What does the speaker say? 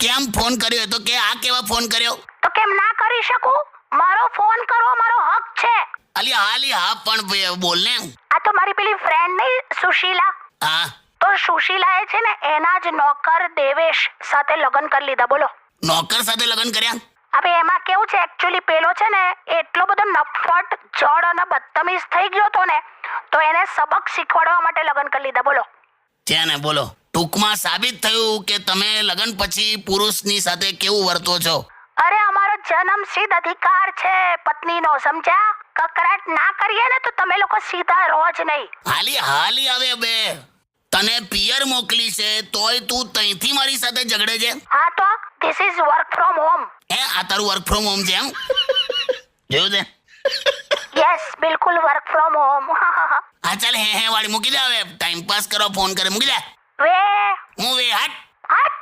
કેમ ફોન કર્યો તો કે આ કેવા ફોન કર્યો? તો કેમ ના કરી શકું? મારો ફોન કરવો મારો હક છે. અલી હા પણ બોલ ને. આ તો મારી પેલી ફ્રેન્ડ નહીં સુશીલા. હા તો સુશીલાએ છે ને એના જ નોકર દેવેશ સાથે લગ્ન કરી લીધા. બોલો. નોકર સાથે લગ્ન કર્યા? હવે એમાં કેવું છે એકચ્યુઅલી પેલો છે ને એટલો બધો નફટ જડ અને બદતમીઝ થઈ ગયો તો ને તો એને સબક શીખવાડવા માટે લગ્ન કરી લીધા. બોલો. છે ને બોલો. ટૂંકમાં સાબિત થયું કે તમે લગ્ન પછી પુરુષની સાથે કેવું વર્તો છો. અરે અમારો જન્મસિદ્ધ અધિકાર છે પત્નીનો, સમજ્યા? કકરાટ ના કરીએ ને તો તમે લોકો સીધા રહો જ નહીં. હાલી હવે બે તને પિયર મોકલી છે તોય તું તઈથી મારી સાથે ઝઘડે છે. હા તો this is work from home. આ તારું વર્ક ફ્રોમ હોમ છે એમ? જોયું તે? યસ, બિલકુલ વર્ક ફ્રોમ હોમ. હા ચાલ હે વાળી મૂકી દે હવે. ટાઈમ પાસ કરો ફોન કરે મૂકી દે. વે હું વે હટ. હટ.